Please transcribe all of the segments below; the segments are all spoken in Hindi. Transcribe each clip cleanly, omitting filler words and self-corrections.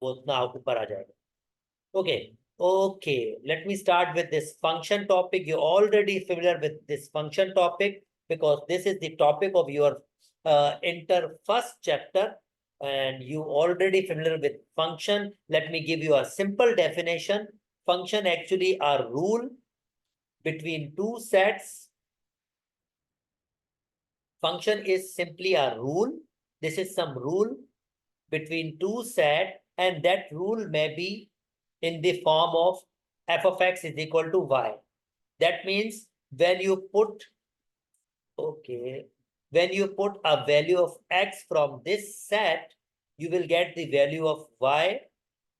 वो उतना ऊपर आ जाएगा। Okay okay, let me start with this function topic. You already familiar with this function topic because this is the topic of your inter first chapter and you already familiar with function. Let me give you a simple definition. Function actually a rule between two sets. Function is simply a rule. This is some rule between two sets, and that rule may be in the form of f of x is equal to y. That means when you put when you put a value of x from this set, you will get the value of y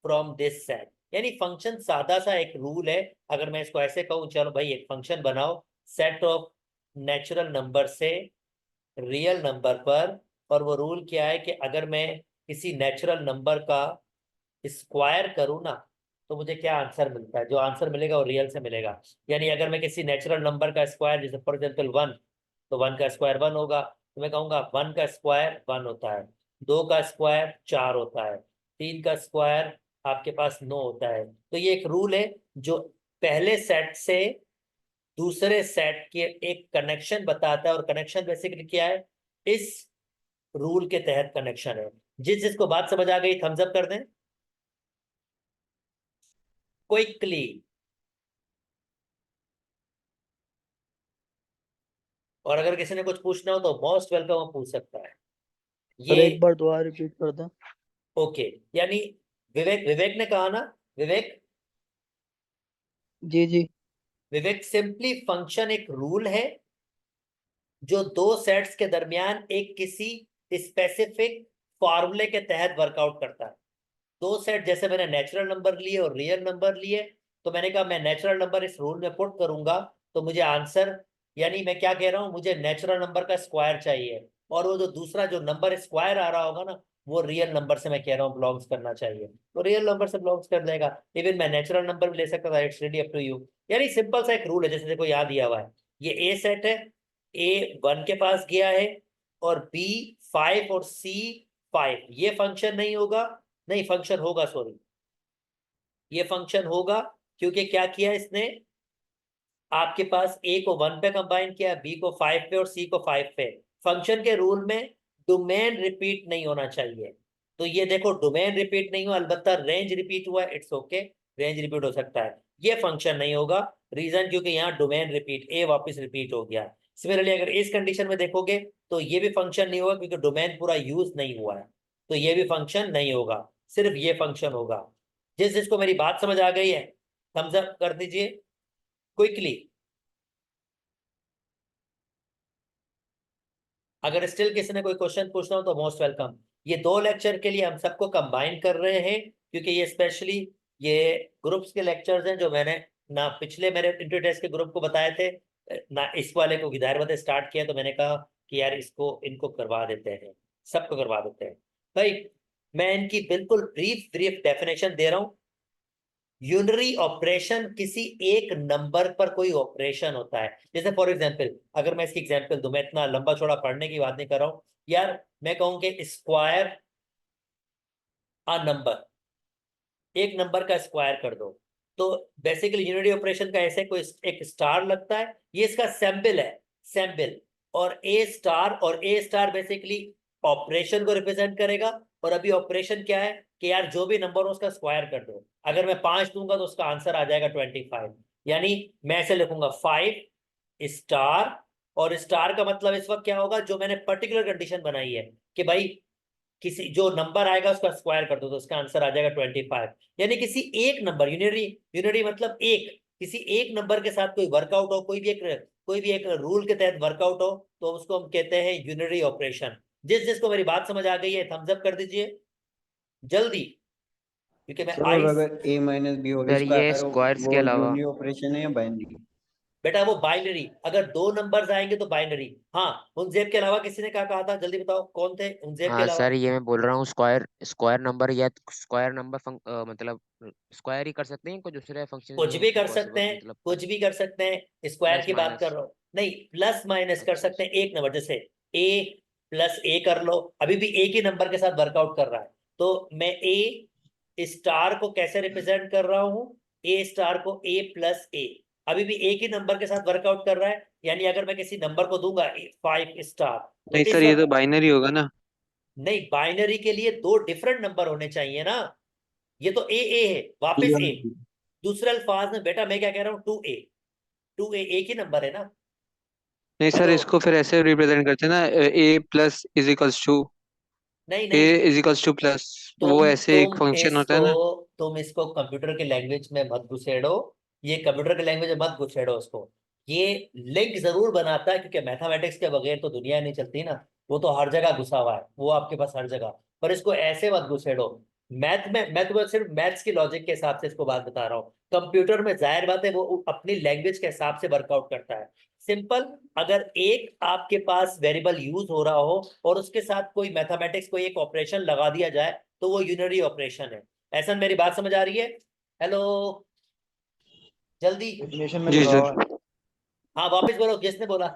from this set. यानी फंक्शन सादा सा एक रूल है. अगर मैं इसको ऐसे कहूं, चलो भाई एक फंक्शन बनाओ सेट ऑफ नेचुरल नंबर से रियल नंबर पर, और वो रूल क्या है कि अगर मैं किसी नेचुरल नंबर का स्क्वायर करूं ना, तो मुझे क्या आंसर मिलता है. जो आंसर मिलेगा वो रियल से मिलेगा. यानी अगर मैं किसी नेचुरल नंबर का स्क्वायर, जैसे फॉर एग्जाम्पल 1, तो 1 का स्क्वायर 1 होगा. तो मैं कहूंगा 1 का स्क्वायर 1 होता है, 2 का स्क्वायर 4 होता है, 3 का स्क्वायर आपके पास 9 होता है. तो ये एक रूल है जो पहले सेट से दूसरे सेट के एक कनेक्शन बताता है. और कनेक्शन बेसिकली क्या है, इस रूल के तहत कनेक्शन है. जिसको बात समझ आ गई थम्स अप कर दें क्विकली. और अगर किसी ने कुछ पूछना हो तो मोस्ट वेलकम पूछ सकता है. सर ये एक बार दोबारा रिपीट कर दें. ओके, यानी विवेक ने कहा ना, विवेक जी जी. विवेक सिंपली फंक्शन एक रूल है जो दो सेट्स के दरमियान एक किसी स्पेसिफिक फॉर्मूले के तहत वर्कआउट करता है. दो सेट, जैसे मैंने नेचुरल नंबर लिए और रियल नंबर लिए, तो मैंने कहा मैं नेचुरल नंबर इस रूल में पुट करूंगा तो मुझे आंसर, यानी मैं क्या कह रहा हूं, मुझे नेचुरल नंबर का स्क्वायर चाहिए, और वो जो दूसरा जो नंबर स्क्वायर आ रहा होगा ना, वो रियल नंबर से मैं कह रहा हूँ बिलोंग्स करना चाहिए, तो रियल नंबर से बिलोंग्स कर देगा. इवन मैं नेचुरल नंबर भी ले सकता था. It's really up to you. यानी सिंपल सा एक रूल है. जैसे देखो याद दिया हुआ है, ये ए सेट है, ए 1 के पास गया है और बी 5 और सी 5. ये फंक्शन नहीं होगा, नहीं फंक्शन होगा, सॉरी, ये फंक्शन होगा क्योंकि क्या किया इसने, आपके पास ए को 1 पे कंबाइन किया, बी को 5 पे और सी को 5 पे. फंक्शन के रूल में डोमेन रिपीट नहीं होना चाहिए. तो ये देखो डोमेन रिपीट नहीं हुआ, अलबत्ता रेंज रिपीट हुआ है. इट्स ओके, रेंज रिपीट हो सकता है. ये फंक्शन नहीं होगा. रीजन क्योंकि यहाँ डोमेन रिपीट, ए वापस रिपीट हो गया. सिमिलरली अगर इस कंडीशन में देखोगे तो ये भी फंक्शन नहीं होगा क्योंकि डोमेन पूरा यूज नहीं हुआ है. तो ये भी फंक्शन नहीं होगा, सिर्फ ये फंक्शन होगा. जिसको मेरी बात समझ आ गई है थम्स अप कर दीजिए क्विकली. अगर स्टिल किसी ने कोई क्वेश्चन पूछना हो तो मोस्ट वेलकम. ये दो लेक्चर के लिए हम सबको कंबाइन कर रहे हैं क्योंकि ये स्पेशली ये ग्रुप्स के लेक्चर्स हैं जो मैंने ना पिछले मेरे इंट्रो टेस्ट के ग्रुप को बताए थे, ना इस वाले को विदारवत स्टार्ट किया. तो मैंने कहा कि यार इसको इनको करवा देते हैं, सबको करवा देते हैं. भाई मैं इनकी बिल्कुल ब्रीफ ब्रीफ डेफिनेशन दे रहा हूँ. यूनरी ऑपरेशन किसी एक नंबर पर कोई ऑपरेशन होता है. जैसे फॉर एग्जांपल अगर मैं इसकी एग्जांपल दूं, मैं इतना लंबा चौड़ा पढ़ने की बात नहीं कर रहा हूं यार. मैं कहूं कि स्क्वायर अ नंबर, एक नंबर का स्क्वायर कर दो, तो बेसिकली यूनिटी ऑपरेशन का ऐसे कोई एक स्टार लगता है. ये इसका सैंपल है, सैंपल. और ए स्टार बेसिकली ऑपरेशन को रिप्रेजेंट करेगा. और अभी ऑपरेशन क्या है कि यार जो भी नंबर हो उसका स्क्वायर कर दो. अगर मैं 5 दूंगा तो उसका आंसर आ जाएगा 25. यानी मैं ऐसे लिखूंगा 5 स्टार, और स्टार का मतलब इस वक्त क्या होगा, जो मैंने पर्टिकुलर कंडीशन बनाई है कि भाई किसी जो नंबर आएगा उसका स्क्वायर कर दो तो उसका आंसर आ जाएगा 25. यानी किसी एक नंबर, यूनिटी, यूनिटी मतलब एक, किसी एक नंबर के साथ कोई वर्कआउट हो, कोई भी एक रूल के तहत वर्कआउट हो, तो उसको हम कहते हैं यूनिटरी ऑपरेशन. जिसको मेरी बात समझ आ गई है थम्स अप कर दीजिए जल्दी, क्योंकि मैं सर और अगर a minus B whole sir ये स्क्वायर स्क्वायर्स के वो अलावा यूनिटी ऑपरेशन है या बाइनरी? बेटा वो बाइनरी, अगर दो नंबर्स आएंगे तो बाइनरी. हाँ, उनजेब के अलावा किसी ने क्या कहा था, जल्दी बताओ कौन थे उनजेब के हाँ अलावा. सर ये मैं बोल रहा हूँ स्क्वायर स्क्वायर नंबर या स्क्वायर नंबर मतलब स्क्वायर ही कर सकते हैं कोई दूसरे फंक्शन कुछ में भी कर सकते पॉसिबल हैं, मतलब कुछ भी कर सकते हैं. स्क्वायर प्लस की बात कर माइनस। रहा हूं. नहीं, प्लस माइनस कर अच्छा सकते हैं अच्छा। एक नंबर. जैसे ए प्लस ए कर लो, अभी भी एक ही नंबर के साथ वर्कआउट कर रहा है. तो मैं ए स्टार को कैसे रिप्रेजेंट कर रहा हूं, ए स्टार को ए प्लस ए, अभी भी एक ही नंबर के साथ वर्कआउट कर रहा है, यानी अगर मैं किसी नंबर को दूंगा 5 स्टार तो नहीं इस सर, ये तो वक्त बाइनरी होगा ना। नहीं, बाइनरी के लिए दो डिफरेंट नंबर होने चाहिए ना, ये तो ए है, वापस ए, दूसरे अल्फाज में बेटा मैं क्या कह रहा हूँ, 2a एक ही नंबर है ना। नहीं सर, हेलो, इसको फिर ऐसे रिप्रेजेंट करते हैं ना, ए प्लस इज इक्वल्स टू नहीं ए नहीं, इज इक्वल्स टू प्लस, वो तुम ऐसे एक तुम फंक्शन होता इसको है ना। तुम इसको कंप्यूटर के लैंग्वेज में मत घुसेड़ो, ये कंप्यूटर के लैंग्वेज में मत घुसेड़ो उसको, ये लिंक जरूर बनाता है क्योंकि मैथमेटिक्स के बगैर तो दुनिया नहीं चलती ना, वो तो हर जगह घुसा हुआ है, वो आपके पास हर जगह, पर इसको ऐसे मत घुसेड़ो। मैथ में मैं तुम्हें सिर्फ मैथ्स की लॉजिक के हिसाब से इसको बात बता रहा हूँ, कंप्यूटर में जाहिर बात है वो अपनी लैंग्वेज के हिसाब से वर्कआउट करता है। सिंपल, अगर एक आपके पास वेरिएबल यूज हो रहा हो और उसके साथ कोई मैथमेटिक्स कोई एक ऑपरेशन लगा दिया जाए तो वो यूनरी ऑपरेशन है। ऐसा मेरी बात समझ आ रही है? हेलो, जल्दी, डेफिनेशन में जी लिखा हुआ सर। है, हाँ वापस बोलो, किसने बोला?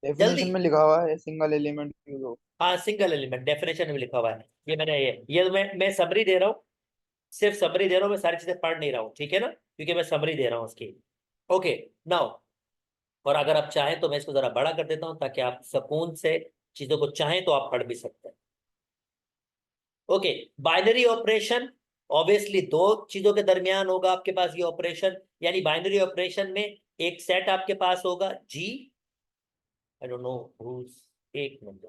जल्दी, डेफिनेशन में लिखा हुआ है सिंगल एलिमेंट यूज हो। हाँ सिंगल एलिमेंट डेफिनेशन में लिखा हुआ है, ये मैंने ये तो मैं समरी दे रहा हूँ, सिर्फ समरी दे रहा हूँ, मैं सारी चीजें पढ़ नहीं रहा हूँ, ठीक है ना, क्योंकि मैं समरी दे रहा हूँ उसकी। ओके, नाउ, और अगर आप चाहें तो मैं इसको जरा बड़ा कर देता हूँ ताकि आप सुकून से चीजों को चाहें तो आप पढ़ भी सकते हैं। ओके, बाइनरी ऑपरेशन ऑब्वियसली दो चीजों के दरमियान होगा आपके पास ये ऑपरेशन, यानी बाइनरी ऑपरेशन में एक सेट आपके पास होगा जी, आई डोंट नो हुज, एक मिनट,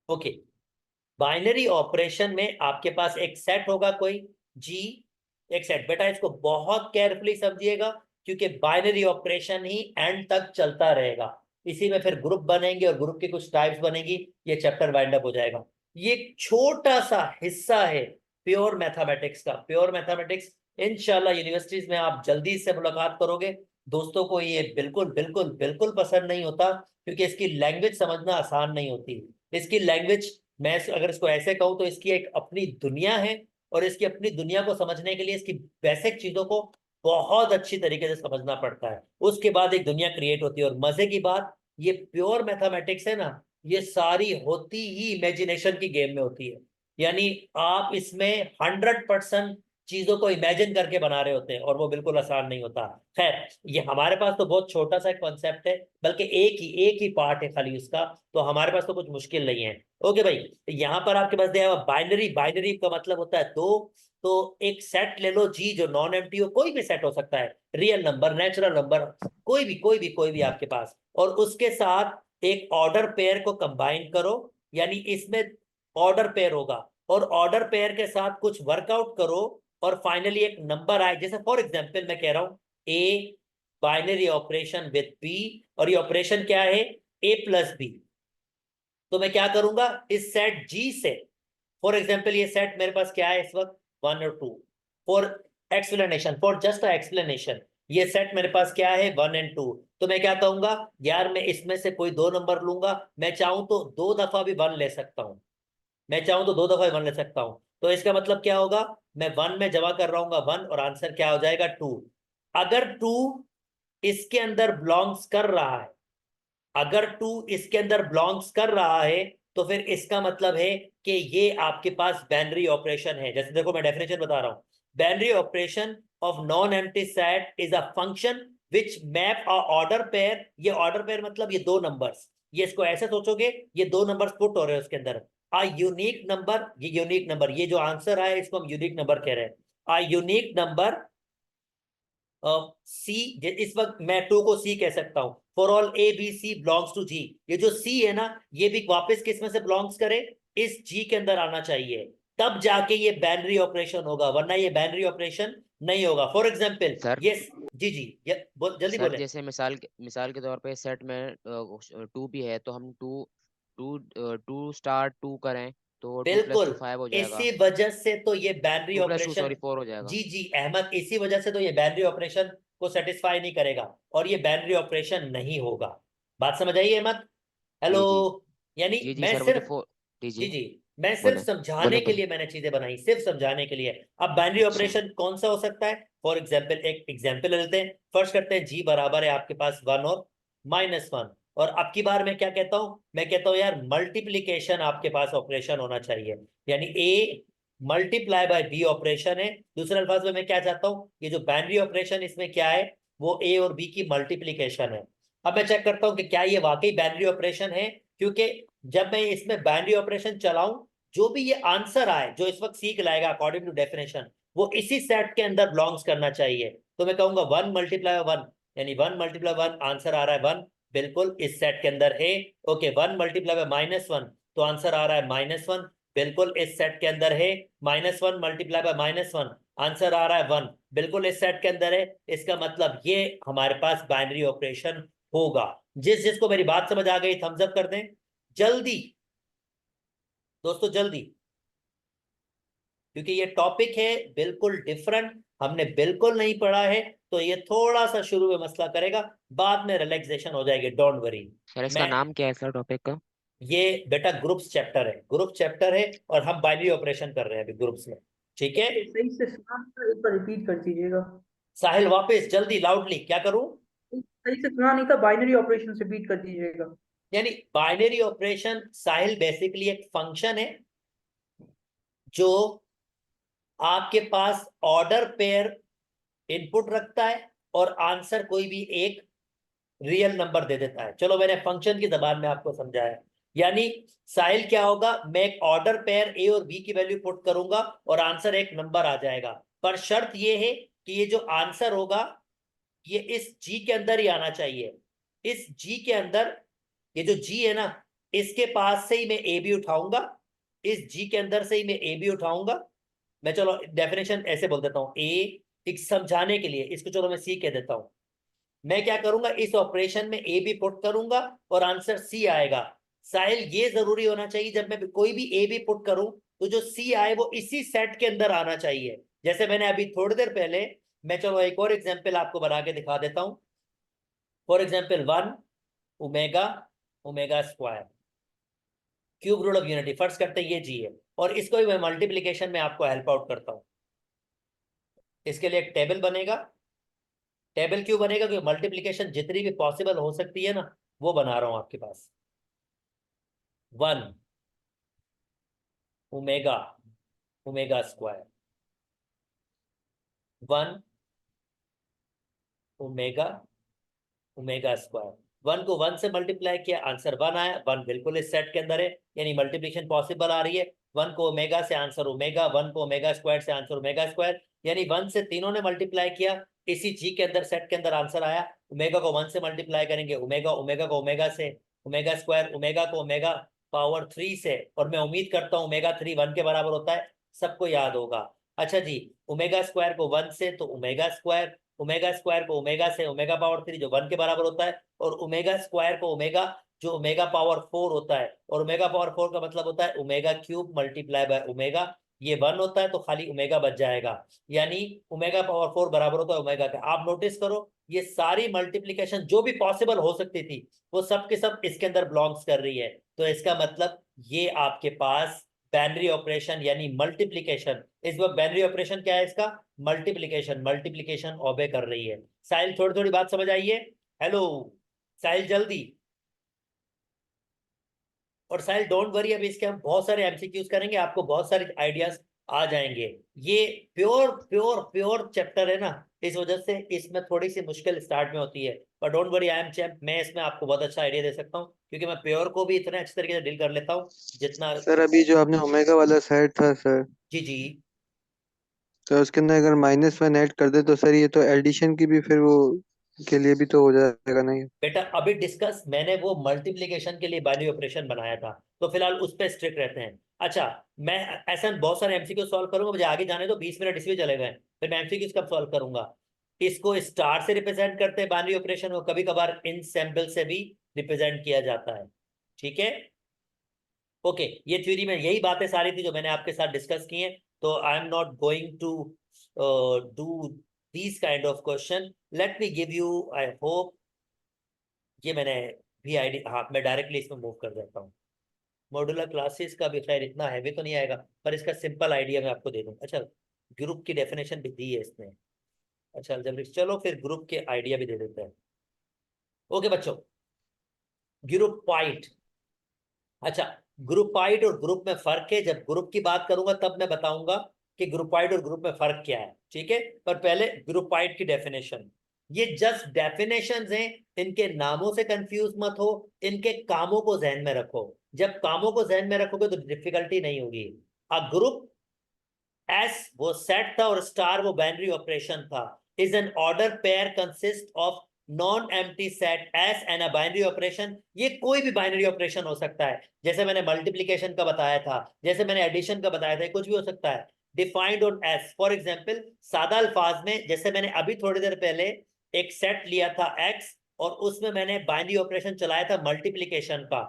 ओके, बाइनरी ऑपरेशन में आपके पास एक सेट होगा कोई जी, एक सेट, बेटा इसको बहुत केयरफुली समझिएगा क्योंकि बाइनरी ऑपरेशन ही एंड तक चलता रहेगा, इसी में फिर ग्रुप बनेंगे और ग्रुप की कुछ टाइप्स बनेगी, ये चैप्टर वाइंड अप हो जाएगा। ये एक छोटा सा हिस्सा है प्योर मैथमेटिक्स का, प्योर मैथमेटिक्स इंशाल्लाह यूनिवर्सिटीज में आप जल्दी से मुलाकात करोगे। दोस्तों को ये बिल्कुल बिल्कुल बिल्कुल पसंद नहीं होता क्योंकि इसकी लैंग्वेज समझना आसान नहीं होती, इसकी लैंग्वेज, मैं अगर इसको ऐसे कहूँ तो इसकी एक अपनी दुनिया है, और इसकी अपनी दुनिया को समझने के लिए इसकी बेसिक चीजों को बहुत अच्छी तरीके से समझना पड़ता है, उसके बाद एक दुनिया क्रिएट होती है। और मजे की बात, ये प्योर मैथमेटिक्स है ना, ये सारी होती ही इमेजिनेशन की गेम में होती है, यानी आप इसमें 100% चीजों को इमेजिन करके बना रहे होते हैं और वो बिल्कुल आसान नहीं होता। खैर, ये हमारे पास तो बहुत छोटा सा कॉन्सेप्ट है, बल्कि एक ही पार्ट है खाली उसका, तो हमारे पास तो कुछ मुश्किल नहीं है। ओके भाई, तो यहाँ पर आपके पास दिया हुआ बाइनरी, बाइनरी का मतलब होता है दो, तो एक सेट ले लो जी जो नॉन एम्प्टी हो, कोई भी सेट हो सकता है, रियल नंबर, नेचुरल नंबर, कोई भी आपके पास, और उसके साथ एक ऑर्डर पेयर को कंबाइन करो, यानी इसमें ऑर्डर पेयर होगा, और ऑर्डर पेयर के साथ कुछ वर्कआउट करो और फाइनली एक नंबर आए, जैसे फॉर एग्जांपल मैं कह रहा हूं A binary operation with B, और ये ऑपरेशन क्या है, ए प्लस बी, तो मैं क्या करूंगा इस सेट जी से, फॉर एग्जाम्पल ये सेट मेरे पास क्या है इस वक्त 1 और 2, for explanation, for just a explanation, ये सेट मेरे पास क्या है 1 और 2, तो मैं क्या कहूंगा यार मैं इसमें से कोई दो नंबर लूंगा, मैं चाहूं तो दो दफा भी 1 ले सकता हूं, मैं चाहूं तो दो दफा 1 ले सकता हूं, तो इसका मतलब क्या होगा, मैं 1 में जमा कर रहा हूँ 1 और आंसर क्या हो जाएगा 2। अगर 2 इसके अंदर बिलोंग्स कर रहा है, अगर 2 इसके अंदर बिलोंग्स कर रहा है तो फिर इसका मतलब है कि ये आपके पास बाइनरी ऑपरेशन है। जैसे देखो मैं डेफिनेशन बता रहा हूं, binary operation of non empty set is a function which map a order pair, ये ऑर्डर पेयर मतलब ये दो नंबर्स, ये इसको ऐसे सोचोगे ये दो नंबर्स पुट हो रहे हैं उसके अंदर, अ यूनिक नंबर, ये यूनिक नंबर, ये जो आंसर आया इसको हम यूनिक नंबर कह रहे हैं, अ यूनिक नंबर सी, इस वक्त मैं 2 को सी कह सकता हूं, for all A B C belongs to G, ये जो सी है ना ये भी वापस किस में से बिलोंग्स करे, इस जी के अंदर आना चाहिए, तब जाके ये बाइनरी ऑपरेशन होगा, वरना ये बाइनरी ऑपरेशन नहीं होगा। फॉर एग्जाम्पल सर ये, जी जी जल्दी सर बोले। जैसे मिसाल के तौर पे सेट में 2 भी है, तो हम 2 स्टार 2 करें तो 2 प्लस बिल्कुल, 2 5 हो जाएगा, इसी वजह से तो ये बाइनरी 2 प्लस 2 ऑपरेशन, सॉरी 4 हो जाएगा। जी जी अहमद, इसी वजह से तो ये बाइनरी ऑपरेशन को सेटिस्फाई नहीं करेगा और ये बाइनरी ऑपरेशन नहीं होगा। बात समझ आई अहमद? हेलो, जी जी यानी जी जी मैं सर, मुझे सिर्फ, 4 जी दीजिए। जी मैं सिर्फ बोले समझाने बोले के बोले। लिए मैंने चीजें बनाई, सिर्फ समझाने के लिए। अब बाइनरी अच्छा ऑपरेशन कौन सा हो सकता है, फॉर एग्जाम्पल एक एग्जाम्पल लेते हैं, फर्स्ट करते हैं जी बराबर है आपके पास 1 और -1, और अब की बार मैं क्या कहता हूं, मैं कहता हूं यार मल्टीप्लीकेशन आपके पास ऑपरेशन होना चाहिए, यानी A multiply by B operation है। दूसरे अल्फाज में मैं क्या चाहता हूं, ये जो बाइनरी ऑपरेशन इसमें क्या है, वो ए और बी की मल्टीप्लीकेशन है। अब मैं चेक करता हूं कि क्या ये वाकई बाइनरी ऑपरेशन है, क्योंकि जब मैं इसमें बाइनरी ऑपरेशन चलाऊं, जो भी ये आंसर आए जो इस वक्त सीख लाएगा अकॉर्डिंग टू डेफिनेशन, वो इसी सेट के अंदर बिलोंग्स करना चाहिए। तो मैं कहूंगा 1 × 1, यानी 1 × 1, आंसर आ रहा है 1, बिल्कुल इस सेट के अंदर है। ओके, 1 × -1, तो आंसर आ रहा है -1, बिल्कुल इस सेट के अंदर है। -1 × -1, आंसर आ रहा है 1, बिल्कुल इस सेट के अंदर है। इसका मतलब ये हमारे पास बाइनरी ऑपरेशन होगा। जिसको मेरी बात समझ आ गई थम्स अप कर दें जल्दी दोस्तों, जल्दी, क्योंकि ये टॉपिक है बिल्कुल डिफरेंट, हमने बिल्कुल नहीं पढ़ा है, तो ये थोड़ा सा शुरू में मसला करेगा, बाद में रिलैक्सेशन हो जाएगी, डोंट वरी। सर इसका मैं नाम क्या है सर टॉपिक का? ये बेटा ग्रुप्स चैप्टर है, ग्रुप चैप्टर है, और हम बाइनरी ऑपरेशन कर रहे हैं अभी ग्रुप्स में, ठीक है। सही से सुना था, एक बार रिपीट कर दीजिएगा। साहिल वापस जल्दी लाउडली, क्या करूं? सही से सुना नहीं था, बाइनरी ऑपरेशन से रिपीट कर दीजिएगा। यानी बाइनरी ऑपरेशन साहिल बेसिकली एक फंक्शन है जो आपके पास ऑर्डर पेयर इनपुट रखता है और आंसर कोई भी एक रियल नंबर दे देता है। चलो मैंने फंक्शन की जबान में आपको समझाया, यानी साहिल क्या होगा, मैं एक ऑर्डर पेयर ए और बी की वैल्यू पुट करूंगा और आंसर एक नंबर आ जाएगा, पर शर्त ये है कि ये जो आंसर होगा ये इस जी के अंदर ही आना चाहिए। इस जी के अंदर, ये जो जी है ना, इसके पास से ही मैं ए बी उठाऊंगा, इस जी के अंदर से ही मैं ए बी उठाऊंगा। मैं चलो डेफिनेशन ऐसे बोल देता हूं, ए एक समझाने के लिए इसको चलो मैं सी कह देता हूं। मैं क्या करूंगा, इस ऑपरेशन में ए बी पुट करूंगा और आंसर सी आएगा। साहिल ये जरूरी होना चाहिए जब मैं कोई भी ए बी पुट करूं तो जो सी आए वो इसी सेट के अंदर आना चाहिए। जैसे मैंने अभी थोड़ी देर पहले, मैं चलो एक और एग्जांपल आपको बना के दिखा देता हूं। For example 1 omega omega square cube root of unity, first करते हैं ये जी है, और इसको भी मैं मल्टीप्लीकेशन में आपको हेल्प आउट करता हूं। इसके लिए एक टेबल बनेगा। टेबल क्यों बनेगा? क्योंकि मल्टीप्लीकेशन जितनी भी पॉसिबल हो सकती है ना, वो बना रहा हूं आपके पास। 1 omega omega square, 1 omega omega square, 1 को 1 से मल्टीप्लाई किया, आंसर 1 आया, 1 बिल्कुल इस सेट के अंदर है, यानी मल्टीप्लिकेशन पॉसिबल आ रही है। 1 को ओमेगा से आंसर ओमेगा, 1 को ओमेगा स्क्वायर से आंसर ओमेगा स्क्वायर, यानी 1 से तीनों ने मल्टीप्लाई किया, इसी जी के अंदर सेट के अंदर आंसर आया। ओमेगा को 1 से मल्टीप्लाई करेंगे ओमेगा, ओमेगा को ओमेगा से, ओमेगा स्क्वायर, ओमेगा को ओमेगा पावर 3 से, और मैं उम्मीद करता हूँ ओमेगा 3 1 के बराबर होता है, सबको याद होगा। अच्छा जी, ओमेगा स्क्वायर को 1 से तो ओमेगा स्क्वायर, ओमेगा स्क्वायर को ओमेगा से ओमेगा पावर 3 जो 1 के बराबर होता है, और ओमेगा स्क्वायर को ओमेगा जो ओमेगा पावर 4 होता है, और ओमेगा पावर 4 का मतलब होता है omega cube multiply by omega, ये 1 होता है तो खाली ओमेगा बच जाएगा, यानी ओमेगा पावर 4 बराबर होता है ओमेगा का। आप नोटिस करो ये सारी मल्टीप्लीकेशन जो भी पॉसिबल हो सकती थी वो सब के सब इसके अंदर बिलोंग्स कर रही है। तो इसका मतलब ये आपके पास बाइनरी ऑपरेशन यानी मल्टीप्लीकेशन, इस वक्त बाइनरी ऑपरेशन क्या है इसका, मल्टीप्लीकेशन, मल्टीप्लीकेशन ओबे कर रही है। साहिल थोड़ी थोड़ी बात समझ आई है? हेलो साहिल जल्दी। और साहिल डोंट वरी, अभी इसके हम बहुत सारे एमसीक्यूज करेंगे, आपको बहुत सारे आइडियाज आ जाएंगे। ये प्योर प्योर प्योर चैप्टर है ना, इस वजह से इसमें थोड़ी सी मुश्किल स्टार्ट में होती है, पर don't worry I am champ, मैं इसमें आपको बहुत अच्छा आइडिया दे सकता हूँ, क्योंकि मैं प्योर को भी इतने अच्छे तरीके से डील कर लेता हूँ जितना। सर अभी जो आपने ओमेगा वाला सेट था सर, जी जी, तो उसके अंदर अगर -1 ऐड कर दे तो सर ये तो एडिशन की भी फिर वो के लिए भी तो हो जाएगा नहीं? बेटा अभी डिस्कस मैंने वो मल्टीप्लिकेशन के लिए बाइनरी ऑपरेशन बनाया था, तो फिलहाल उस पर स्ट्रिक्ट रहते हैं। अच्छा, मैं ऐसा बहुत सारे एमसीक्यू सॉल्व करूंगा, मुझे आगे जाने दो, 20 मिनट इसमें चले गए, फिर मैं एमसीक्यू कब सॉल्व करूंगा। इसको स्टार से रिप्रेजेंट करते हैं बाइनरी ऑपरेशन को, कभी कभार इन सैम्पल से भी रिप्रेजेंट किया जाता है, ठीक है। ओके, ये थ्योरी में यही बातें सारी थी जो मैंने आपके साथ डिस्कस की हैं, तो I am not going to do these kind of question. Let me give you, I hope ये मैंने भी आईडी, हाँ मैं डायरेक्टली इसमें मूव कर देता हूँ। मॉड्यूलर क्लासेस का भी खैर इतना हैवी तो नहीं आएगा, पर इसका सिंपल आइडिया मैं आपको दे दूँ। अच्छा, ग्रुप की डेफिनेशन भी दी है इसमें, अच्छा अलजेब्रिक, चलो फिर ग्रुप के आइडिया भी दे देते हैं। ओके बच्चों, ग्रुपाइट। अच्छा, ग्रुपाइट और ग्रुप में फर्क है, जब ग्रुप की बात करूंगा तब मैं बताऊंगा कि ग्रुपाइट और ग्रुप में फर्क क्या है, ठीक है। पर पहले ग्रुपाइट की डेफिनेशन, ये जस्ट डेफिनेशंस हैं, इनके नामों से कंफ्यूज मत हो, इनके कामों को जहन में रखो। जब कामों को जहन में रखोगे तो डिफिकल्टी नहीं होगी। अ ग्रुप, एस वो सेट था और स्टार वो बाइनरी ऑपरेशन था, is an order pair consist of non empty set S and a binary operation. ये कोई भी बाइनरी ऑपरेशन हो सकता है, जैसे मैंने मल्टीप्लिकेशन का बताया था, जैसे मैंने एडिशन का बताया था, कुछ भी हो सकता है। Defined on S, for example सादा अल्फाज में, जैसे मैंने अभी थोड़ी देर पहले एक सेट लिया था एक्स और उसमें मैंने बाइनरी ऑपरेशन चलाया था मल्टीप्लिकेशन का,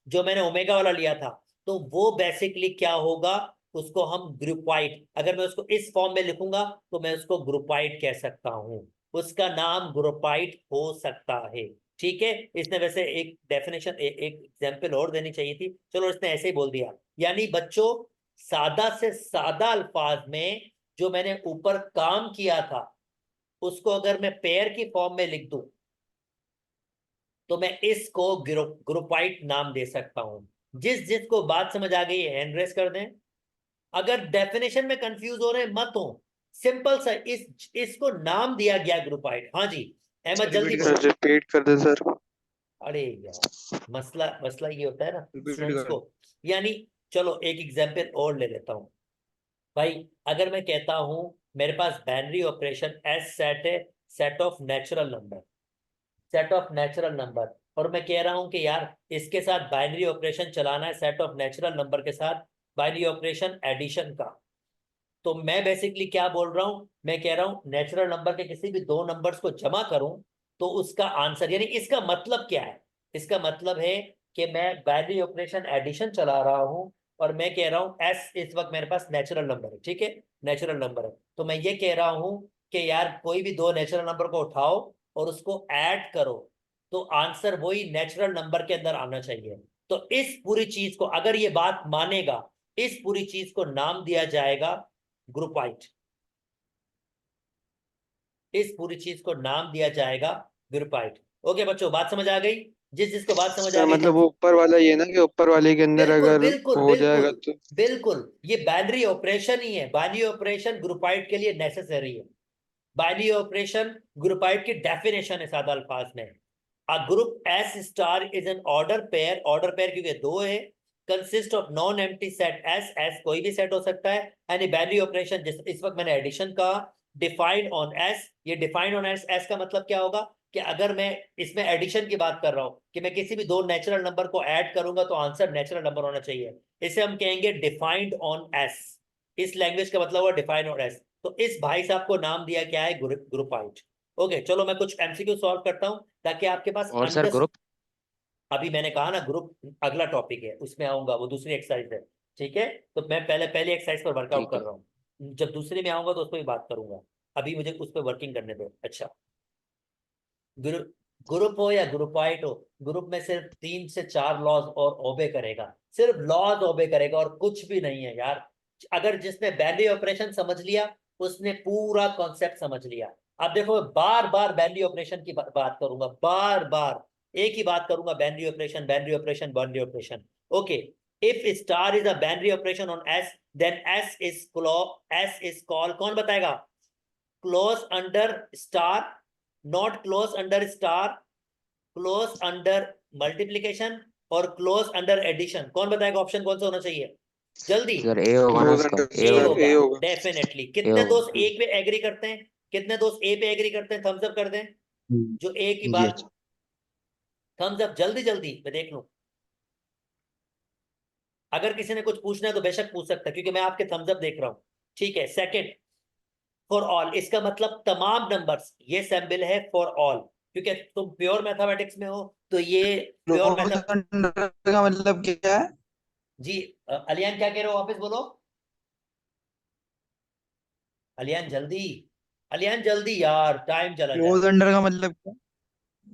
जो मैंने ओमेगा वाला लिया था, तो वो बेसिकली क्या होगा, उसको हम ग्रुपाइट, अगर मैं उसको इस फॉर्म में लिखूंगा तो मैं उसको ग्रुपाइट कह सकता हूं, उसका नाम ग्रुपाइट हो सकता है, ठीक है। इसने वैसे एक डेफिनेशन एक एग्जांपल और देनी चाहिए थी, चलो इसने ऐसे ही बोल दिया। यानी बच्चों, सादा से सादा अल्फाज में जो मैंने ऊपर काम किया था उसको अगर मैं पेयर की फॉर्म में लिख दूं तो मैं इसको ग्रुपाइट नाम दे सकता हूं। जिसको बात समझ आ गई है हैंड रेस कर दें। अगर डेफिनेशन में कंफ्यूज हो रहे मत हो, सिंपल सा इसको नाम दिया गया ग्रुपाइट। हाँ जी अहमद जल्दी बोलो। रिपीट कर दे सर। अरे यार, मसला मसला ये होता है ना रिपीट स्टूडेंट्स कर। को। यानी चलो एक एग्जांपल और ले लेता हूं भाई। अगर मैं कहता हूं मेरे पास बाइनरी ऑपरेशन एस सेट है, set of natural number, set of natural number, और मैं कह रहा हूं कि यार इसके साथ बाइनरी ऑपरेशन चलाना है, सेट ऑफ नेचुरल नंबर के साथ बाइनरी ऑपरेशन एडिशन का, तो मैं बेसिकली क्या बोल रहा हूं, मैं कह रहा हूं नेचुरल नंबर के किसी भी दो नंबर्स को जमा करूं तो उसका आंसर, यानी इसका मतलब क्या है, इसका मतलब है कि मैं बाइनरी ऑपरेशन एडिशन चला रहा हूं और मैं कह रहा हूं एस इस वक्त मेरे पास नेचुरल नंबर है, ठीक है, नेचुरल नंबर है, तो मैं ये कह रहा हूं कि यार कोई भी दो नेचुरल नंबर को उठाओ और उसको ऐड करो तो आंसर वही नेचुरल नंबर के अंदर आना चाहिए। तो इस पूरी चीज को अगर ये बात मानेगा, इस पूरी चीज को नाम दिया जाएगा ग्रुपाइट, इस पूरी चीज को नाम दिया जाएगा ग्रुपाइट। ओके बच्चों, बात समझ आ गई? जिसको बात समझ आ सर गई मतलब जल्दी। वो ऊपर वाला ये ना कि ऊपर वाले के अंदर बिल्कुल अगर बिल्कुल हो बिल्कुल जाएगा तो। बिल्कुल, ये बाइनरी ऑपरेशन ही है, बाइनरी ऑपरेशन ग्रुपाइट के लिए नेसेसरी है। बाइनरी ऑपरेशन ग्रुपाइट की डेफिनेशन है सादा अल्फाज में। A group S star is an order pair क्योंकि दो है, consist of non empty set S, S कोई भी सेट हो सकता है, एंड बाइनरी ऑपरेशन जिस इस वक्त मैंने एडिशन का डिफाइंड ऑन एस, ये डिफाइंड ऑन एस, एस का मतलब क्या होगा कि अगर मैं इसमें एडिशन की बात कर रहा हूं कि मैं किसी भी दो नेचुरल नंबर को ऐड करूंगा तो आंसर नेचुरल नंबर होना चाहिए, इसे हम कहेंगे डिफाइंड ऑन एस। इस लैंग्वेज का मतलब हुआ डिफाइंड ऑन एस। तो इस भाई साहब को नाम दिया क्या है, ग्रुपाइट। ओके चलो मैं कुछ एमसीक्यू सॉल्व करता हूं ताकि आपके पास और सर ग्रुप, अभी मैंने कहा ना ग्रुप अगला टॉपिक है उसमें आऊंगा, वो दूसरी एक्सरसाइज है, ठीक है। तो मैं पहले पहली एक्सरसाइज पर वर्कआउट ठीक कर है। रहा हूँ, जब दूसरे में आऊंगा तो उस पर भी बात करूंगा, अभी मुझे उस पर वर्किंग करने दो। अच्छा, ग्रुप ग्रुप हो या ग्रुपाइट हो, ग्रुप में सिर्फ 3 से 4 लॉज और ओबे करेगा, सिर्फ लॉज ओबे करेगा और कुछ भी नहीं है यार। अगर जिसने बैनरी ऑपरेशन समझ लिया उसने पूरा कॉन्सेप्ट समझ लिया। अब देखो बार बार बैनरी ऑपरेशन की बात करूंगा, बार बार एक ही बात करूंगा, binary operation binary operation binary operation. Okay, if star is a binary operation on S then S is called, कौन बताएगा, close under star, not close under star, close under multiplication और क्लोज अंडर एडिशन। कौन बताएगा ऑप्शन कौन सा होना चाहिए, जल्दी। सर ए होगा ना क्लोज इसका, अंडर ए ए होगा, सर होगा ए होगा। डेफिनेटली। ए कितने दोस्त होगा। ए पे एग्री करते हैं, कितने दोस्त ए पे एग्री करते हैं, थम्स अप कर दें, जो ए की जी बात, अच्छा। थम्स अप जल्दी जल्दी मैं देख लूं। अगर किसी ने कुछ पूछना है तो बेशक पूछ सकता है क्योंकि मैं आपके थम्स अप देख रहा हूं, ठीक है। सेकंड, फॉर ऑल, इसका मतलब तमाम नंबर्स, ये सिंबल है फॉर ऑल, क्योंकि तुम प्योर मैथमेटिक्स में हो तो ये प्योर क्लोज मैथ। अंडर का मतलब क्या है? जी अलियान क्या कह रहे हो, वापस बोलो, अलियान जल्दी, अलियान जल्दी यार, टाइम चला जाए। क्लोज अंडर का मतलब क्या?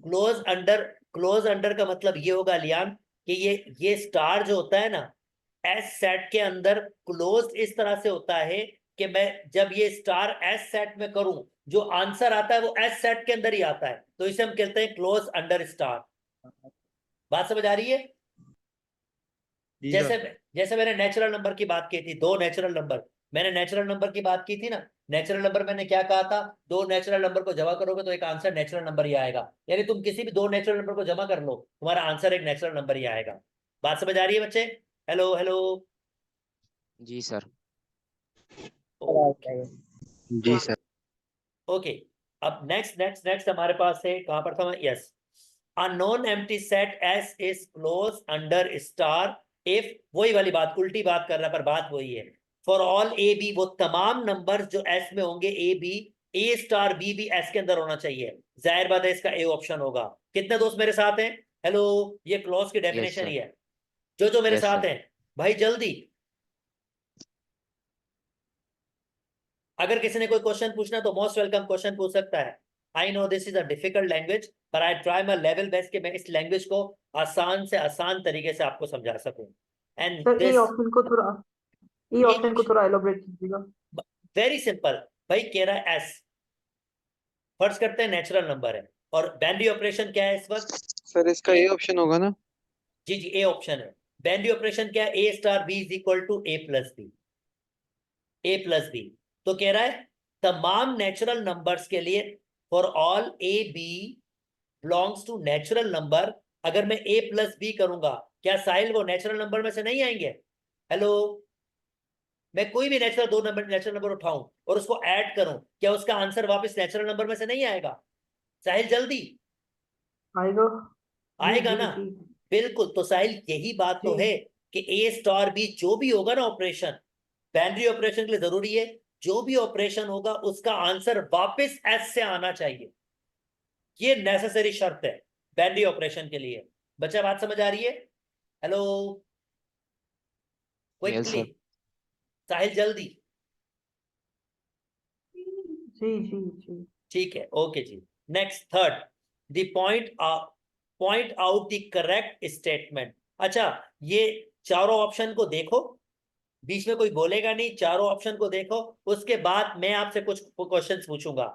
क्लोज अंडर, क्लोज अंडर का मतलब ये होगा लियान कि ये स्टार जो होता है ना एस सेट के अंदर क्लोज इस तरह से होता है कि मैं जब ये स्टार एस सेट में करूं जो आंसर आता है वो एस सेट के अंदर ही आता है, तो इसे हम कहते हैं क्लोज अंडर स्टार। बात समझ आ रही है? जी जैसे सर। जैसे मैंने नेचुरल नंबर की बात की थी, दो नेचुरल नंबर, मैंने नेचुरल नंबर की बात की थी ना। नेचुरल नंबर मैंने क्या कहा था, दो नेचुरल नंबर को जमा करोगे तो एक आंसर नेचुरल नंबर ही आएगा। यानी तुम किसी भी दो नेचुरल नंबर को जमा कर लो, तुम्हारा आंसर एक नेचुरल नंबर ही आएगा। बात समझ आ रही है बच्चे? Hello hello. जी सर। ओके जी सर। ओके। अब नेक्स्ट नेक्स्ट नेक्स्ट हमारे पास है, कहां पर था मैं, yes, a non empty set S is closed under star if, वही वाली बात, उल्टी बात कर रहा है पर बात वही है। फॉर ऑल ए बी, वो तमाम नंबर्स जो एस में होंगे, A B, A star B भी एस के अंदर होना चाहिए। जाहिर बात है इसका ए ऑप्शन होगा। कितने दोस्त मेरे साथ हैं? हेलो, ये क्लॉज की यस डेफिनेशन ही सर। है। जो मेरे यस साथ सर। हैं भाई जल्दी। अगर किसी ने कोई क्वेश्चन पूछना तो मोस्ट वेलकम, क्वेश्चन पूछ सकता है। I know this is a difficult language, पर I try my level best कि मैं इस लैंग्वेज को आसान से आसान तरीके से आपको समझा सकूं। And sir this A option को थोड़ा एलोबरेट कीजिएगा। Very simple. भाई कह रहा है एस, फर्ज करते हैं नेचुरल नंबर है, और बाइनरी ऑपरेशन क्या है इस वक्त? सर इसका ए, ए ऑप्शन होगा ना? जी जी ए ऑप्शन है। बाइनरी ऑपरेशन क्या है? A star B is equal to A plus B, A plus B. तो कह रहा है तमाम नेचुरल नंबर्स के लिए, for all A B belongs to natural number, अगर मैं ए प्लस बी करूंगा, क्या साहिल वो नेचुरल नंबर में से नहीं आएंगे? हेलो, मैं कोई भी नेचुरल नंबर उठाऊं और उसको ऐड करूं, क्या उसका आंसर वापस नेचुरल नंबर में से नहीं आएगा? साहिल जल्दी आएगा। जी आएगा जी ना? जी बिल्कुल। तो साहिल यही बात तो जी है कि ए स्टार बी जो भी होगा ना ऑपरेशन, बाइनरी ऑपरेशन के लिए जरूरी है, जो भी ऑपरेशन होगा उसका आंसर वापस एस से आना चाहिए। ये नेसेसरी शर्त है बाइनरी ऑपरेशन के लिए। बच्चा बात समझ आ रही है? Hello, yes quickly, sir. Sahil जल्दी। जी जी जी ठीक है, ओके जी। Next third, the point out the correct statement. अच्छा, ये चारों ऑप्शन को देखो, बीच में कोई बोलेगा नहीं, चारों ऑप्शन को देखो, उसके बाद मैं आपसे कुछ क्वेश्चंस पूछूंगा।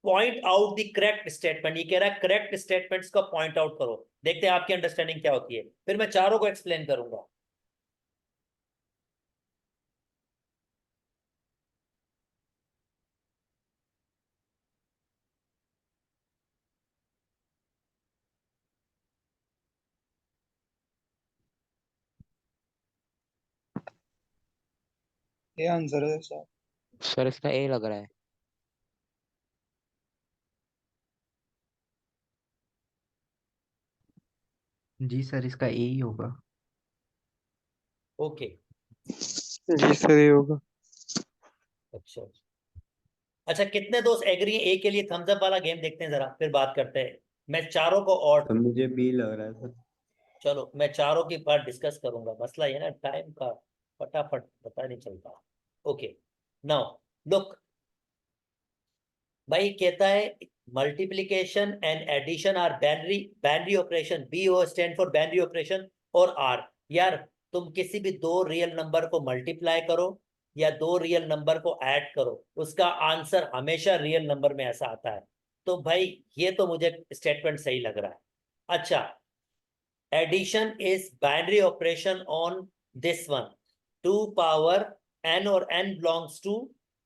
Point out the correct statement, ये कह रहा है करेक्ट स्टेटमेंट्स का पॉइंट आउट करो। देखते हैं आपकी अंडरस्टैंडिंग क्या होती है, फिर मैं चारों को एक्सप्लेन करूंगा। ये आंसर है सर। सर इसका ए लग रहा है। जी सर, इसका ए ही होगा। ओके, जी सर ये होगा। अच्छा अच्छा, कितने दोस्त एग्री हैं ए के लिए? थम्स अप वाला गेम देखते हैं जरा, फिर बात करते हैं। मैं चारों को और, तो मुझे बी लग रहा है सर। चलो मैं चारों की बात डिस्कस करूंगा, मसला ये ना टाइम का, फटाफट पता नहीं चलता। ओके, नाउ लुक, भाई कहता है multiplication and addition are binary operation, B O stand for binary operation, और आर, यार तुम किसी भी दो रियल नंबर को मल्टीप्लाई करो या दो रियल नंबर को ऐड करो, उसका आंसर हमेशा रियल नंबर में ऐसा आता है। तो भाई ये तो मुझे स्टेटमेंट सही लग रहा है। अच्छा, addition is binary operation on this one, 2 power n, और n belongs to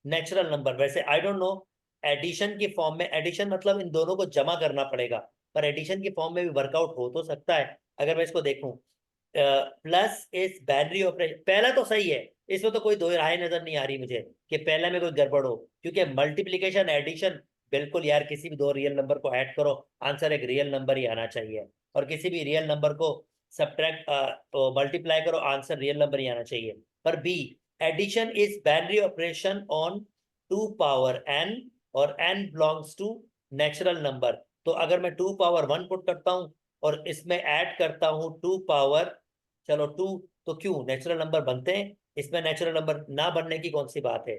natural number. वैसे आई डोंट नो एडिशन की फॉर्म में, एडिशन मतलब इन दोनों को जमा करना पड़ेगा, पर एडिशन की फॉर्म में भी वर्कआउट हो तो सकता है अगर मैं इसको देखूं। प्लस इज बाइनरी ऑपरेशन, पहला तो सही है, इसमें तो कोई दो राय नजर नहीं आ रही मुझे कि पहला में कोई गड़बड़ हो, क्योंकि मल्टीप्लीकेशन एडिशन, बिल्कुल यार, किसी भी दो रियल नंबर को ऐड करो, आंसर एक रियल नंबर ही आना चाहिए, और किसी भी रियल नंबर को सब्ट्रैक्ट मल्टीप्लाई करो, आंसर रियल नंबर ही आना चाहिए। पर B, addition is binary operation on 2 power n, और n belongs to natural number. तो अगर मैं 2 पावर 1 पुट करता हूं और इसमें ऐड करता हूं 2 पावर, चलो 2, तो क्यों नेचुरल नंबर बनते हैं, इसमें नेचुरल नंबर ना बनने की कौन सी बात है?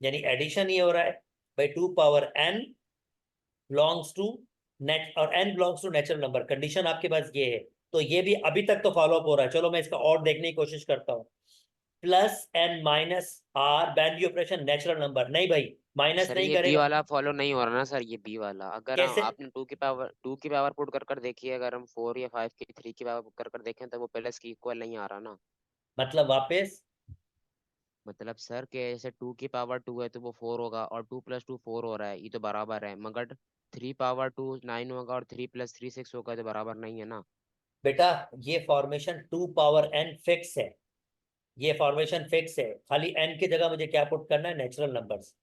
यानी एडिशन ही हो रहा है भाई, 2 power n belongs to net, और n belongs to natural number, condition आपके पास ये है। तो ये भी अभी तक तो फॉलो अप हो रहा है, चलो मैं इसका और देखने की कोशिश करता हूँ। Plus N minus R binary operation natural number, नहीं भाई माइनस सर नहीं ये बी करेगा। वाला फॉलो नहीं हो रहा ना सर, ये बी वाला अगर कैसे? आपने टू की पावर पुट कर देखिए, अगर हम 4 या 5 की 3 की पावर कर देखें तो वो प्लस की इक्वल नहीं आ रहा ना। मतलब वापस मतलब सर के जैसे 2 की पावर 2 है तो वो 4 होगा, और 2 + 2 4 हो रहा है, ये तो बराबर है। मगर 3 पावर 2 9 होगा और 3 + 3 6 होगा, तो बराबर नहीं है ना। बेटा ये फॉर्मेशन 2 पावर n फिक्स है, ये फॉर्मेशन फिक्स है, खाली n की जगह मुझे क्या पुट करना है, नेचुरल नंबर्स,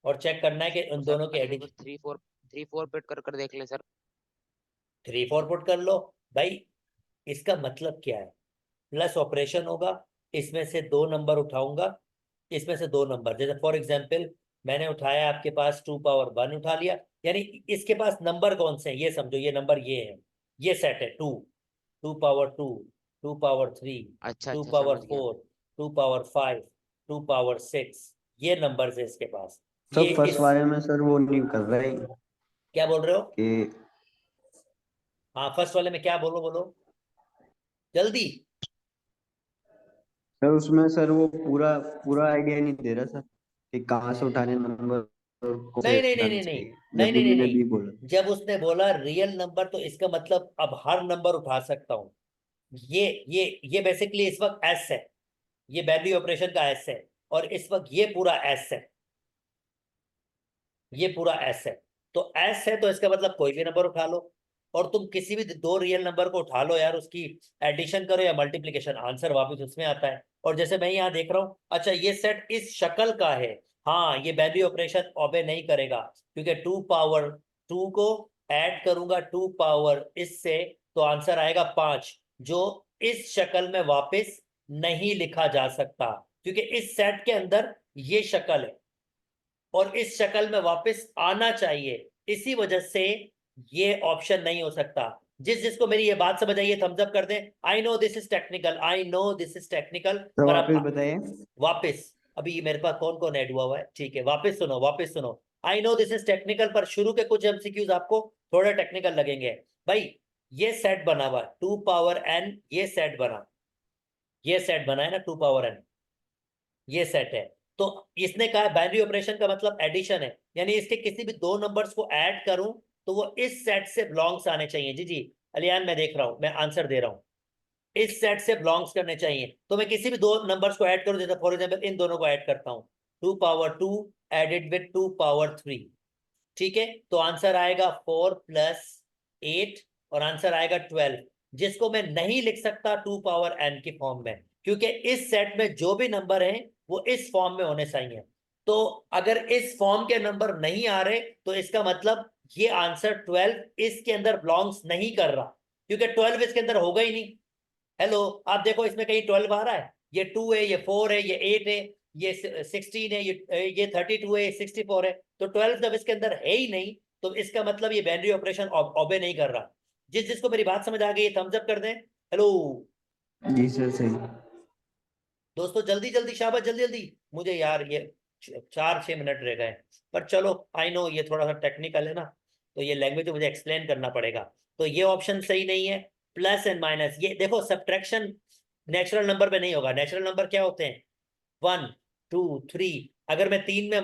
और चेक करना है कि तो उन सर दोनों के अच्छा, तो एडिशन। 3 4 पुट कर देख लें सर। 3 4 पुट कर लो भाई। इसका मतलब क्या है, प्लस ऑपरेशन होगा, इसमें से 2 नंबर उठाऊंगा, इसमें से 2 नंबर, जैसे फॉर एग्जाम्पल मैंने उठाया आपके पास 2 पावर 1 उठा लिया, यानी इसके पास नंबर कौन से हैं ये समझो, ये नंबर ये है, ये सेट है 2, 2 पावर 2, 2 पावर 3, अच्छा 2 अच्छा, पावर समझ गया। 4, 2 पावर 5, 2 पावर 6, ये नंबर है इसके पास। ये सब फर्स्ट इस वाले में सर वो नहीं कर रहे क्या बोल रहे हो? कि हाँ फर्स्ट वाले में क्या, बोलो बोलो जल्दी। सर उसमें सर वो पूरा पूरा आइडिया नहीं दे रहा सर कि कहाँ से उठाने नंबर और कौन से नहीं नहीं नहीं उठाने नहीं नहीं चाहिए, नहीं जब भी नहीं नहीं मैंने नहीं, भी बोला। जब उसने बोला रियल नंबर तो इसका मतलब अब हर नंबर उठा सकता हूं। ये बेसिकली इस वक्त एस है, ये वैल्यू ऑपरेशन का एस है, और इस वक्त ये पूरा एस है, ये पूरा एस है। तो एस है तो इसका मतलब कोई भी नंबर उठा लो, और तुम किसी भी 2 रियल नंबर को उठा लो यार, उसकी एडिशन करो या मल्टीप्लीकेशन, आंसर वापस उसमें आता है। और जैसे मैं यहाँ देख रहा हूँ, अच्छा ये सेट इस शक्ल का है, हाँ ये वैल्यू ऑपरेशन ओबे नहीं करेगा, क्योंकि 2 पावर 2 को ऐड करूंगा 2 पावर इससे, तो आंसर आएगा 5, जो इस शक्ल में वापस नहीं लिखा जा सकता, क्योंकि इस सेट के अंदर ये शक्ल है और इस शक्ल में वापस आना चाहिए, इसी वजह से ये ऑप्शन नहीं हो सकता। जिसको मेरी ये बात समझ आई है थम्स अप कर दें। आई know this is technical, I know this is technical, तो पर वापस अब बताइए। वापस, अभी मेरे पास कौन कौन ऐड हुआ हुआ है, ठीक है वापस सुनो वापस सुनो। आई नो दिस इज टेक्निकल, पर शुरू के कुछ एमसीक्यूज आपको थोड़ा टेक्निकल लगेंगे भाई। ये सेट बना हुआ 2 पावर n, ये सेट बना, ये सेट बना है ना 2 पावर n, ये सेट है। तो इसने कहा बाइनरी ऑपरेशन का मतलब एडिशन है, यानी इसके किसी भी 2 नंबर्स को ऐड करूं तो वो इस सेट से बिलोंग्स आने चाहिए। जी जी अलियान, मैं देख रहा हूं, मैं आंसर दे रहा हूं, इस सेट से बिलोंग्स करने चाहिए। तो मैं किसी भी 2 नंबर्स को ऐड करूं, जैसे फॉर एग्जाम्पल इन दोनों को ऐड करता हूं, 2 पावर 2 एडेड विद 2 पावर 3, ठीक है, तो आंसर आएगा 4 + 8, और आंसर आएगा 12, जिसको मैं नहीं लिख सकता 2 पावर n की फॉर्म में, क्योंकि इस सेट में जो भी नंबर हैं वो इस फॉर्म में होने चाहिए। तो अगर इस फॉर्म के नंबर नहीं आ रहे तो इसका मतलब ये आंसर 12 इसके अंदर बिलोंग्स नहीं कर रहा, क्योंकि 12 इसके अंदर होगा ही नहीं। हेलो, आप देखो इसमें कहीं 12 आ रहा है, ये 2 है, ये 4 है, ये 8 है, ये 16 है, ये 32 है, ये 64 है, तो 12 जब इसके अंदर है ही नहीं, तो इसका मतलब ये बाइनरी ऑपरेशन ओबे नहीं कर रहा। जिसको मेरी बात समझ आ गई थम्स अप कर दें। हेलो जी सर सही। दोस्तों, जल्दी जल्दी शाबाश, जल्दी जल्दी, मुझे यार ये 4 6 मिनट रह गए, पर चलो आई नो ये थोड़ा सा टेक्निकल है ना, तो ये लैंग्वेज मुझे एक्सप्लेन करना पड़ेगा। तो ये ऑप्शन सही नहीं है, प्लस एंड माइनस, ये देखो सब्ट्रैक्शन नेचुरल नंबर पे नहीं होगा। नेचुरल नंबर क्या होते हैं, 1 2 3, अगर मैं 3 में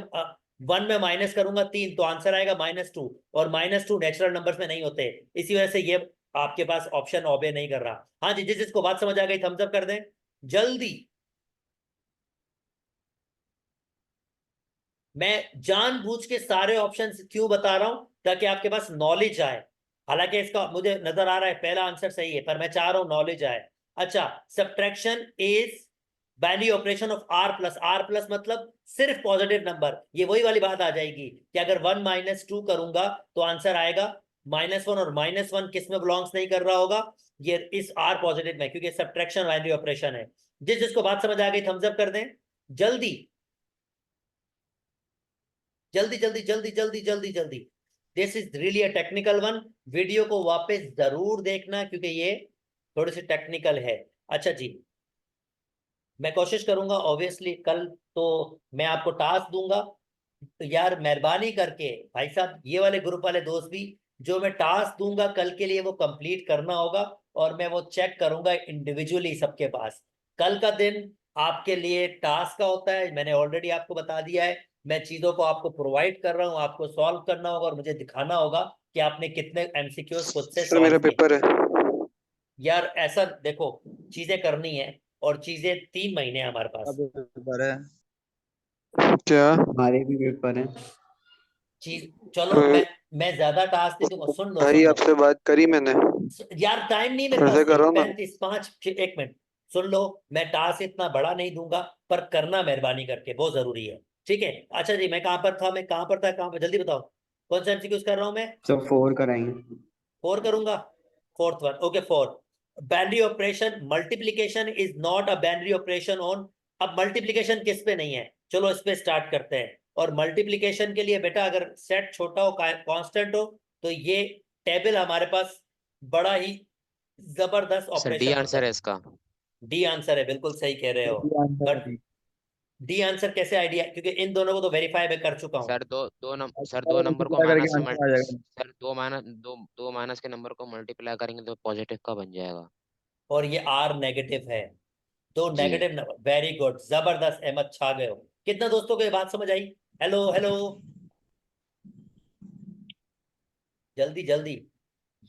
1 में माइनस करूंगा 3, तो आंसर आएगा -2, और -2 नेचुरल नंबर्स में नहीं होते, इसी वजह से ये आपके पास ऑप्शन ओबे नहीं कर रहा। हाँ जी, जिसको बात समझ आ गई थम्स अप कर दें जल्दी। मैं जानबूझ के सारे ऑप्शंस क्यों बता रहा हूं, ताकि आपके पास नॉलेज आए। हालांकि इसका मुझे नजर आ रहा है पहला आंसर सही है, पर मैं चाह रहा हूं नॉलेज आए। अच्छा, subtraction is binary operation of r plus मतलब सिर्फ पॉजिटिव नंबर, ये वही वाली बात आ जाएगी कि अगर 1 - 2 करूंगा तो आंसर आएगा -1, और -1 किस में बिलोंग्स नहीं कर रहा होगा, ये इस r पॉजिटिव में, क्योंकि सब्ट्रैक्शन बाइनरी ऑपरेशन है। जिसको बात समझ आ गई थम्स अप कर दें जल्दी जल्दी जल्दी जल्दी जल्दी जल्दी जल्दी। This is really a technical one, video को वापस जरूर देखना क्योंकि ये थोड़ी सी टेक्निकल है। अच्छा जी, मैं कोशिश करूंगा ऑब्वियसली कल, तो मैं आपको टास्क दूंगा, तो यार मेहरबानी करके भाई साहब, ये वाले ग्रुप वाले दोस्त भी, जो मैं टास्क दूंगा कल के लिए वो कंप्लीट करना होगा, और मैं वो चेक करूंगा इंडिविजुअली सबके पास। कल का दिन आपके लिए टास्क का होता है, मैंने ऑलरेडी आपको बता दिया है। मैं चीजों को आपको प्रोवाइड कर रहा हूँ, आपको सॉल्व करना होगा और मुझे दिखाना होगा कि आपने कितने एमसीक्यूज खुद से सर मेरा सॉल्व किए। पेपर है। यार ऐसा देखो, चीजें करनी है और चीजें 3 महीने हैं हमारे पास। अब पेपर है। क्या? हमारे भी पेपर हैं। चीज चलो, मैं ज्यादा टास्क नहीं दूंगा, सुन लो भाई सुन लो। आपसे बात करी मैंने, यार टाइम नहीं मेरे फिर से पास, कर रहा हूँ ना। 35 5 1 मिनट सुन लो। मैं टास्क इतना बड़ा नहीं दूंगा, पर करना मेहरबानी करके बहुत जरूरी है। ठीक है, अच्छा जी, मैं कहाँ पर था, मैं कहाँ पर था, कहाँ पर, जल्दी बताओ। कौन सा एमसीक्यूज कर रहा हूँ मैं? सब 4 कराएंगे। 4 करूंगा। Fourth one, okay 4। Binary operation multiplication is not a binary operation on. अब मल्टीप्लीकेशन किस पे नहीं है, चलो इस पे स्टार्ट करते हैं। और मल्टीप्लीकेशन के लिए बेटा अगर सेट छोटा हो, कांस्टेंट हो, तो ये टेबल हमारे पास बड़ा ही जबरदस्त सर डी ऑपरेशन होता आंसर है है। इसका। डी आंसर है, बिल्कुल सही कह रहे हो। ये आंसर बट है। डी आंसर कैसे आइडिया, क्योंकि इन दोनों को तो वेरीफाई मैं कर चुका हूँ। सर सारा दो नंबर को मल्टीप्लाई माइनस करके से आंसर आ जाएगा। सर दो माइनस के नंबर को मल्टीप्लाई करेंगे तो पॉजिटिव का बन जाएगा। और ये आर नेगेटिव है, तो जी। Negative number. वेरी गुड, जबरदस्त, अहमद छा गए हो। कितना दोस्तों को ये बात समझ आई? हेलो हेलो, जल्दी जल्दी।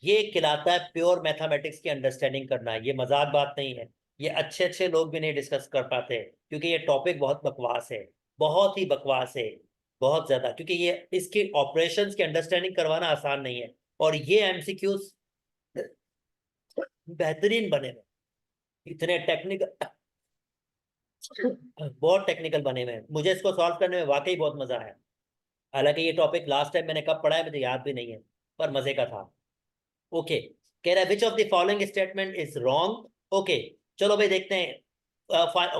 ये खिलाता है प्योर मैथमेटिक्स की अंडरस्टैंडिंग करना, ये मजाक बात नहीं है। ये अच्छे अच्छे लोग भी नहीं डिस्कस कर पाते, क्योंकि ये टॉपिक बहुत बकवास है, बहुत ही बकवास है, बहुत ज्यादा। क्योंकि ये इसकी ऑपरेशंस की अंडरस्टैंडिंग करवाना आसान नहीं है। और ये एमसीक्यूज बेहतरीन बने हुए, इतने टेक्निकल, बहुत टेक्निकल बने हुए हैं। मुझे इसको सॉल्व करने में वाकई बहुत मजा आया। हालांकि ये टॉपिक लास्ट टाइम मैंने कब पढ़ा है मुझे याद भी नहीं है, पर मजे का था। ओके, कह रहा है which of the following statement is wrong. Okay, चलो भाई देखते हैं।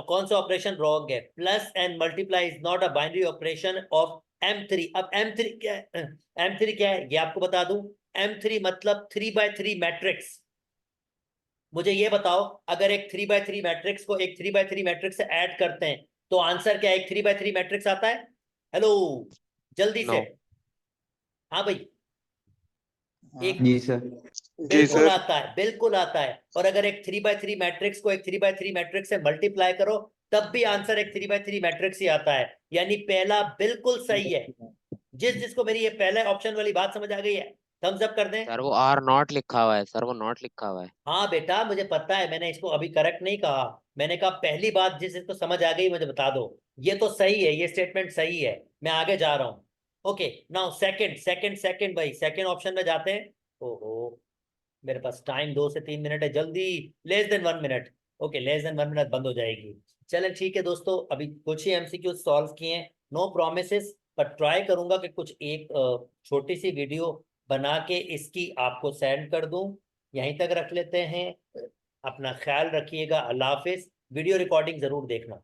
कौन सा ऑपरेशन रॉन्ग है? Plus and multiply is not a binary operation of M3। अब M3 क्या है? M3 क्या है ये आपको बता दूं। M3 मतलब 3x3 मैट्रिक्स। मुझे ये बताओ, अगर एक 3x3 मैट्रिक्स को एक 3x3 मैट्रिक्स से ऐड करते हैं तो आंसर क्या है? एक 3x3 मैट्रिक्स आता है? हेलो, जल्दी से। नो। हाँ भाई, हाँ। एक जी सर। जी बिल्कुल सर। आता है, बिल्कुल आता है। और अगर एक 3x3 मैट्रिक्स को एक 3x3 मैट्रिक्स से मल्टीप्लाई करो, तब भी आंसर एक 3x3 मैट्रिक्स ही आता है। यानी पहला बिल्कुल सही है। जिसको मेरी ये पहले ऑप्शन वाली बात समझ आ गई है, थम्स अप कर दें। सर वो आर नॉट लिखा हुआ है, सर वो नॉट लिखा हुआ है। हाँ बेटा, मुझे पता है, मैंने इसको अभी करेक्ट नहीं कहा। मैंने कहा पहली बात जिसको समझ आ गई मुझे बता दो। ये तो सही है, ये स्टेटमेंट सही है। मैं आगे जा रहा हूँ। Okay, now second second second भाई, सेकंड ऑप्शन में जाते हैं। ओहो, मेरे पास टाइम 2 से 3 मिनट है, जल्दी। Less than 1 minute. Okay, less than 1 minute बंद हो जाएगी। चलें ठीक है दोस्तों, अभी कुछ ही एमसीक्यू सॉल्व किए हैं। नो प्रोमिस, पर ट्राई करूंगा कि कुछ एक छोटी सी वीडियो बना के इसकी आपको सेंड कर दूं। यहीं तक रख लेते हैं। अपना ख्याल रखिएगा, अल्लाह हाफिज। वीडियो रिकॉर्डिंग जरूर देखना।